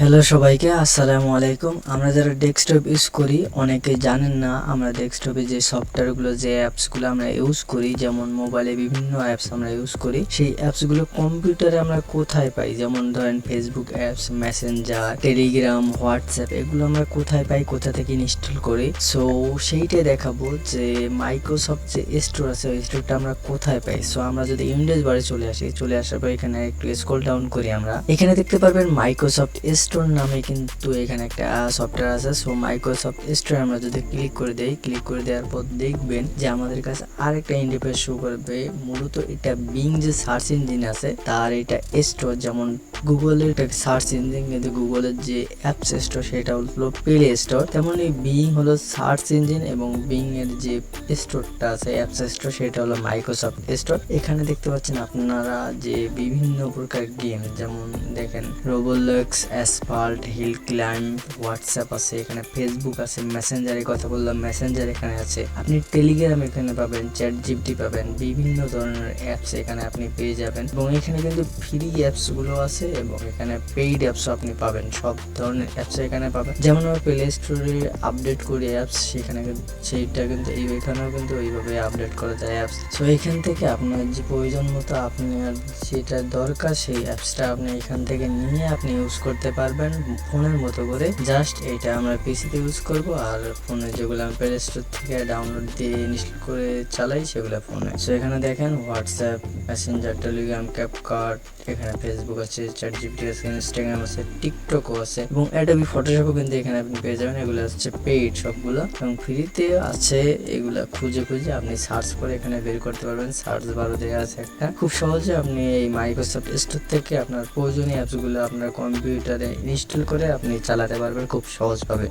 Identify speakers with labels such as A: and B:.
A: Hello সবাইকে, আসসালামু আলাইকুম। আমরা যারা ডেস্কটপ ইউজ করি অনেকে জানেন না আমরা ডেস্কটপে যে সফটওয়্যারগুলো যে অ্যাপসগুলো আমরা ইউজ করি, যেমন মোবাইলে বিভিন্ন অ্যাপস আমরা ইউজ করি, সেই অ্যাপসগুলো কম্পিউটারে আমরা কোথায় পাই। যেমন ধরেন Facebook apps, Messenger, Telegram, WhatsApp, এগুলো আমরা কোথায় পাই, কোথা থেকে ইনস্টল করি। সো সেইটাই দেখাবো যে মাইক্রোসফট যে স্টোর আছে ওই স্টোরটা আমরা কোথায় পাই। সো আমরা যদি উইন্ডোজ বারে চলে আসার পর এখানে একটু স্ক্রল ডাউন করি, আমরা এখানে দেখতে পারবেন মাইক্রোসফট স্টোর নামে কিন্তু এখানে একটা সফটওয়্যার আছে। সো মাইক্রোসফট স্টোর আমরা যদি ক্লিক করে দেই, ক্লিক করে দেওয়ার পর দেখবেন যে আমাদের কাছে আরেকটা ইন্টারফেস শো করবে। মূলত এটা বিং যে সার্চ ইঞ্জিন আছে তার এটা স্টোর, যেমন গুগলের একটা সার্চ ইঞ্জিন, কিন্তু গুগলের যে অ্যাপস স্টোর সেটা হলো প্লে স্টোর, তেমন এই বিং হলো সার্চ ইঞ্জিন এবং বিং এর যে স্টোরটা আছে অ্যাপস স্টোর সেটা হলো মাইক্রোসফট স্টোর। এখানে দেখতে পাচ্ছেন আপনারা যে বিভিন্ন প্রকার গেম, যেমন দেখেন Roblox, asphalt, hill climb, WhatsApp আছে, এখানে ফেসবুক আছে, মেসেঞ্জারের কথা বললাম, মেসেঞ্জার এখানে আছে, আপনি টেলিগ্রাম এখানে পাবেন, চ্যাট জিপিটি পাবেন, বিভিন্ন ধরনের অ্যাপস এখানে আপনি পেয়ে যাবেন। এবং এখানে কিন্তু ফ্রি অ্যাপস গুলো আছে এবং এখানে পেইড অ্যাপসও আপনি পাবেন, সব ধরনের অ্যাপস এখানে পাবেন। যেমন আমরা প্লে স্টোরে আপডেট করি অ্যাপস, সেখানে সেইটা কিন্তু এখানেও কিন্তু ওইভাবে আপডেট করা যায় অ্যাপস। সো এখান থেকে আপনার যে প্রয়োজন মতো আপনার যেটা দরকার সেই অ্যাপসটা আপনি এখান থেকে নিয়ে আপনি ইউজ করতে পারবেন ফোনের মতো করে। জাস্ট এটা আমরা পিসিতে ইউজ করব, আর ফোনে যেগুলো আমি প্লে স্টোর থেকে ডাউনলোড দিয়ে ইনস্টল করে চালাই সেগুলো ফোনে। সো এখানে দেখেন হোয়াটসঅ্যাপ, মেসেঞ্জার, টেলিগ্রাম, ক্যাপকাট, এখানে ফেসবুক আছে, চ্যাট জিপিটি আছে, ইনস্টাগ্রাম আছে, টিকটকও আছে এবং অ্যাডোবি ফটোশপও কিন্তু এখানে আপনি পেয়ে যাবেন। এগুলো হচ্ছে পেইড সবগুলো এবং ফ্রিতে আছে। এগুলা খুঁজে আপনি সার্চ করে এখানে বের করতে পারবেন। সার্চ বারও দেওয়া আছে একটা, খুব সহজে আপনি এই মাইক্রোসফট স্টোর থেকে আপনার প্রয়োজনীয় অ্যাপসগুলো আপনার কম্পিউটারে ইনস্টল করে আপনি চালাতে পারবেন খুব সহজভাবে।